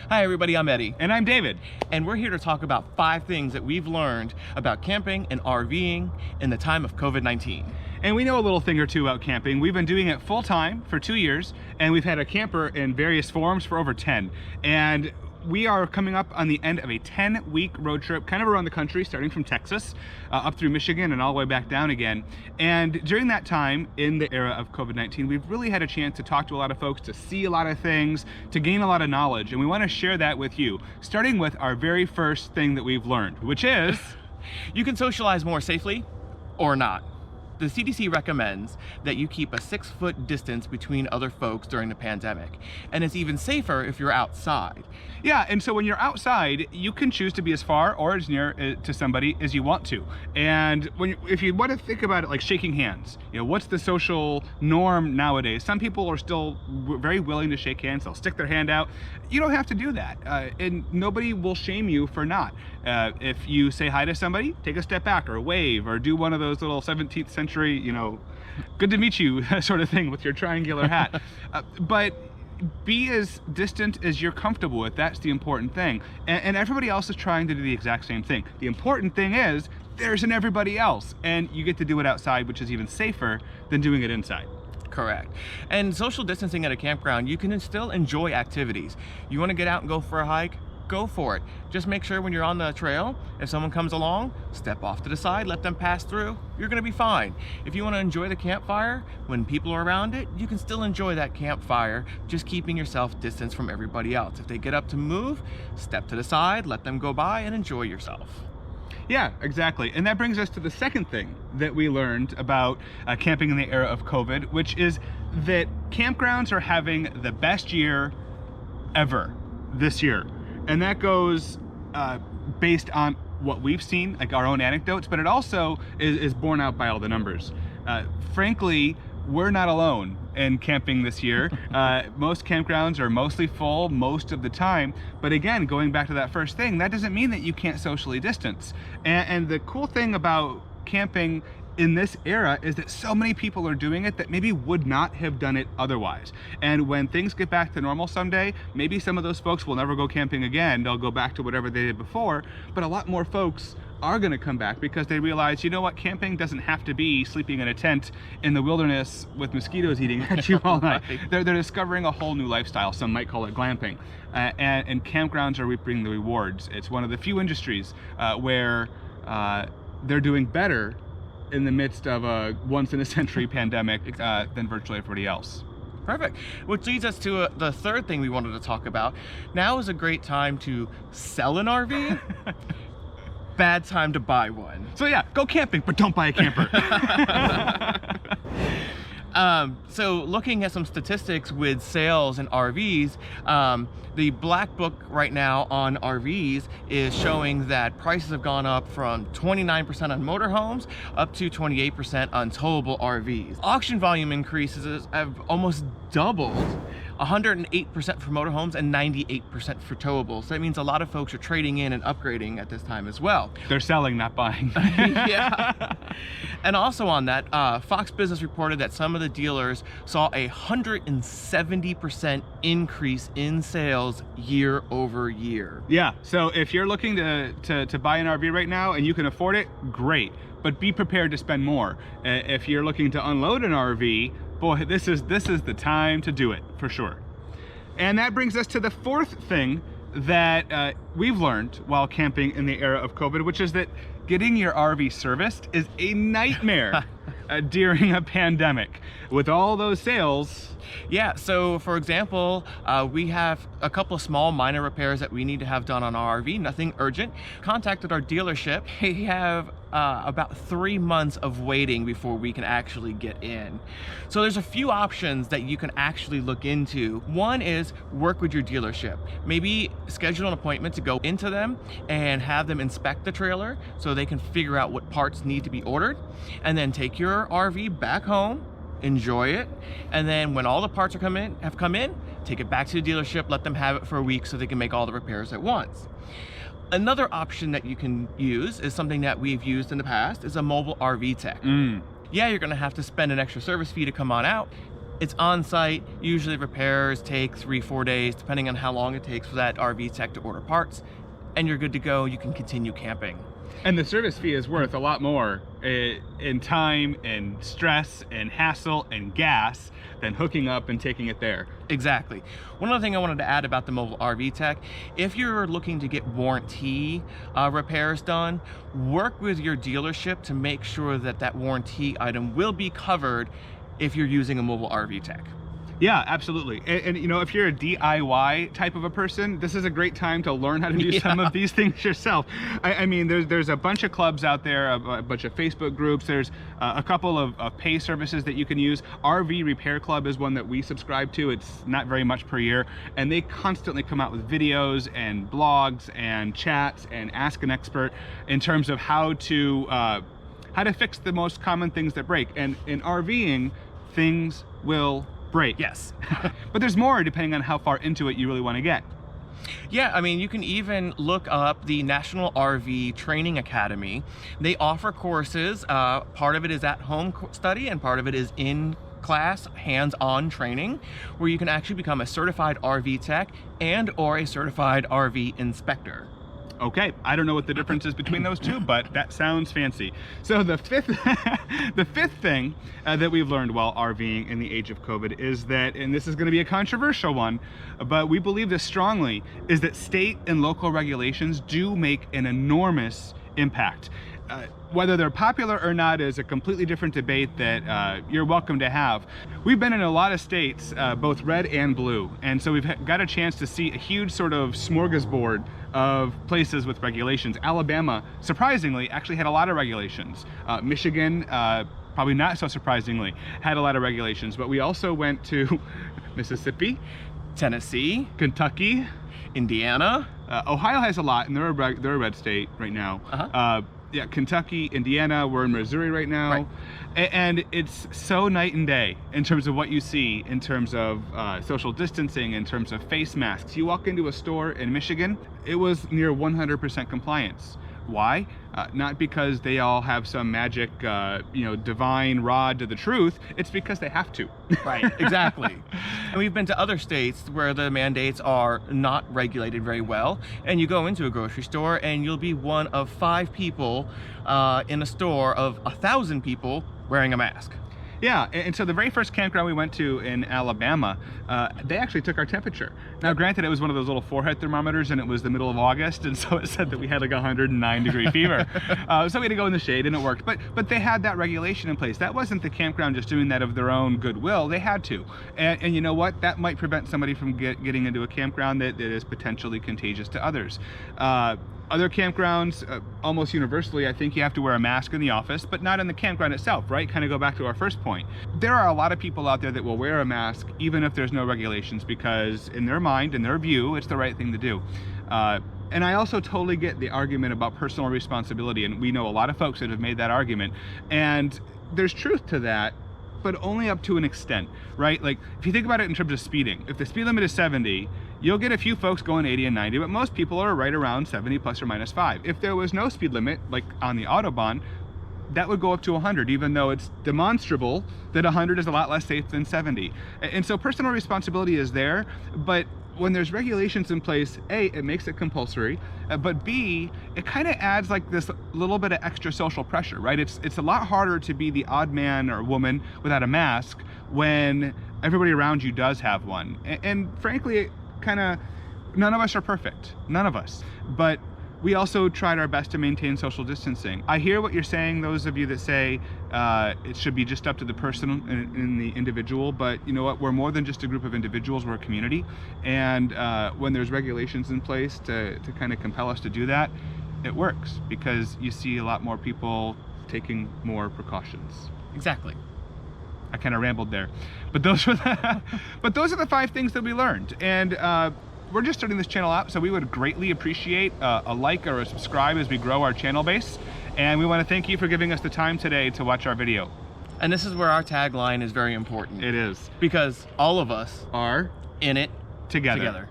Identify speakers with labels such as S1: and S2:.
S1: Hi everybody, I'm Eddie.
S2: And I'm David.
S1: And we're here to talk about 5 things that we've learned about camping and RVing in the time of COVID-19.
S2: And we know a little thing or two about camping. We've been doing it full time for 2 years, and we've had a camper in various forms for over 10. And we are coming up on the end of a 10-week road trip, kind of around the country, starting from Texas, up through Michigan and all the way back down again. And during that time, in the era of COVID-19, we've really had a chance to talk to a lot of folks, to see a lot of things, to gain a lot of knowledge. And we want to share that with you, starting with our very first thing that we've learned, which is...
S1: you can socialize more safely or not. The CDC recommends that you keep a 6-foot distance between other folks during the pandemic. And it's even safer if you're outside.
S2: Yeah, and so when you're outside, you can choose to be as far or as near to somebody as you want to. And if you want to think about it like shaking hands, what's the social norm nowadays? Some people are still very willing to shake hands. They'll stick their hand out. You don't have to do that. And nobody will shame you for not. If you say hi to somebody, take a step back or wave or do one of those little 17th century, good to meet you sort of thing with your triangular hat. But be as distant as you're comfortable with. That's the important thing. And everybody else is trying to do the exact same thing. The important thing is there's an everybody else, and you get to do it outside, which is even safer than doing it inside.
S1: Correct. And social distancing at a campground, you can still enjoy activities. You want to get out and go for a hike? Go for it. Just make sure when you're on the trail, if someone comes along, step off to the side, let them pass through. You're going to be fine. If you want to enjoy the campfire, when people are around it, you can still enjoy that campfire, just keeping yourself distanced from everybody else. If they get up to move, step to the side, let them go by and enjoy yourself.
S2: Yeah, exactly. And that brings us to the second thing that we learned about camping in the era of COVID, which is that campgrounds are having the best year ever this year. And that goes based on what we've seen, like our own anecdotes, but it also is borne out by all the numbers. Frankly, we're not alone in camping this year. Most campgrounds are mostly full most of the time. But again, going back to that first thing, that doesn't mean that you can't socially distance. And the cool thing about camping in this era is that so many people are doing it that maybe would not have done it otherwise. And when things get back to normal someday, maybe some of those folks will never go camping again. They'll go back to whatever they did before, but a lot more folks are going to come back because they realize, you know what, camping doesn't have to be sleeping in a tent in the wilderness with mosquitoes eating at you all night.
S1: Right.
S2: They're discovering a whole new lifestyle. Some might call it glamping. And campgrounds are reaping the rewards. It's one of the few industries where they're doing better in the midst of a once-in-a-century pandemic than virtually everybody else.
S1: Perfect. Which leads us to the third thing we wanted to talk about. Now is a great time to sell an RV. Bad time to buy one.
S2: So yeah, go camping, but don't buy a camper.
S1: So looking at some statistics with sales and RVs, the black book right now on RVs is showing that prices have gone up from 29% on motorhomes up to 28% on towable RVs. Auction volume increases have almost doubled. 108% for motorhomes and 98% for towables. So that means a lot of folks are trading in and upgrading at this time as well.
S2: They're selling, not buying.
S1: Yeah. And also on that, Fox Business reported that some of the dealers saw a 170% increase in sales year over year.
S2: Yeah, so if you're looking to buy an RV right now and you can afford it, great. But be prepared to spend more. If you're looking to unload an RV, boy, this is the time to do it, for sure. And that brings us to the fourth thing that we've learned while camping in the era of COVID, which is that getting your RV serviced is a nightmare during a pandemic. With all those sales...
S1: Yeah, so for example, we have a couple of small minor repairs that we need to have done on our RV, nothing urgent. Contacted our dealership. They have about 3 months of waiting before we can actually get in. So there's a few options that you can actually look into. One is work with your dealership. Maybe schedule an appointment to go into them and have them inspect the trailer so they can figure out what parts need to be ordered, and then take your RV back home, enjoy it, and then when all the parts have come in, take it back to the dealership, let them have it for a week so they can make all the repairs at once. Another option that you can use is something that we've used in the past, is a mobile RV tech. Yeah, you're gonna have to spend an extra service fee to come on out, It's on site. Usually repairs take 3-4 days, depending on how long it takes for that RV tech to order parts, and you're good to go. You can continue camping.
S2: And the service fee is worth a lot more in time and stress and hassle and gas than hooking up and taking it there.
S1: Exactly. One other thing I wanted to add about the mobile RV tech, if you're looking to get warranty repairs done, work with your dealership to make sure that that warranty item will be covered if you're using a mobile RV tech.
S2: Yeah, absolutely. And you know, if you're a DIY type of a person, this is a great time to learn how to do some of these things yourself. I mean, there's a bunch of clubs out there, a bunch of Facebook groups. There's a couple of pay services that you can use. RV Repair Club is one that we subscribe to. It's not very much per year, and they constantly come out with videos and blogs and chats and Ask an Expert in terms of how to fix the most common things that break. And in RVing, things will break.
S1: Yes.
S2: But there's more depending on how far into it you really want to get.
S1: Yeah, I mean, you can even look up the National RV Training Academy. They offer courses. Part of it is at home study and part of it is in class hands-on training where you can actually become a certified RV tech and or a certified RV inspector.
S2: Okay, I don't know what the difference is between those two, but that sounds fancy. So the fifth thing that we've learned while RVing in the age of COVID is that, and this is going to be a controversial one, but we believe this strongly, is that state and local regulations do make an enormous impact. Whether they're popular or not is a completely different debate that you're welcome to have. We've been in a lot of states, both red and blue, and so we've got a chance to see a huge sort of smorgasbord of places with regulations. Alabama, surprisingly, actually had a lot of regulations. Michigan, probably not so surprisingly, had a lot of regulations, but we also went to Mississippi,
S1: Tennessee,
S2: Kentucky,
S1: Indiana.
S2: Ohio has a lot, and they're a red state right now. Yeah, Kentucky, Indiana, we're in Missouri right now.
S1: Right.
S2: And it's so night and day in terms of what you see, in terms of social distancing, in terms of face masks. You walk into a store in Michigan, it was near 100% compliance. Why? Not because they all have some magic, divine rod to the truth. It's because they have to.
S1: Right, exactly. And we've been to other states where the mandates are not regulated very well. And you go into a grocery store and you'll be one of 5 people in a store of 1,000 people wearing a mask.
S2: Yeah, and so the very first campground we went to in Alabama, they actually took our temperature. Now, granted, it was one of those little forehead thermometers, and it was the middle of August, and so it said that we had like 109-degree fever. So we had to go in the shade, and it worked. But they had that regulation in place. That wasn't the campground just doing that of their own goodwill. They had to. And you know what? That might prevent somebody from getting into a campground that is potentially contagious to others. Other campgrounds, almost universally, I think you have to wear a mask in the office, but not in the campground itself, right? Kind of go back to our first point. There are a lot of people out there that will wear a mask even if there's no regulations because in their mind, in their view, it's the right thing to do. And I also totally get the argument about personal responsibility, and we know a lot of folks that have made that argument. And there's truth to that, but only up to an extent, right? Like, if you think about it in terms of speeding, if the speed limit is 70, you'll get a few folks going 80 and 90, but most people are right around 70 plus or minus 5. If there was no speed limit, like on the Autobahn, that would go up to 100, even though it's demonstrable that 100 is a lot less safe than 70. And so personal responsibility is there, but when there's regulations in place, A, it makes it compulsory, but B, it kind of adds like this little bit of extra social pressure, right? It's a lot harder to be the odd man or woman without a mask when everybody around you does have one. And frankly, none of us are perfect, none of us, but we also tried our best to maintain social distancing. I hear what you're saying, those of you that say it should be just up to the person and the individual, but you know what, we're more than just a group of individuals, we're a community, and when there's regulations in place to kind of compel us to do that, it works because you see a lot more people taking more precautions.
S1: Exactly.
S2: I kind of rambled there, but those are the 5 things that we learned, and we're just starting this channel out, so we would greatly appreciate a like or a subscribe as we grow our channel base, and we want to thank you for giving us the time today to watch our video.
S1: And this is where our tagline is very important.
S2: It is.
S1: Because all of us
S2: Are
S1: in it
S2: together.
S1: together.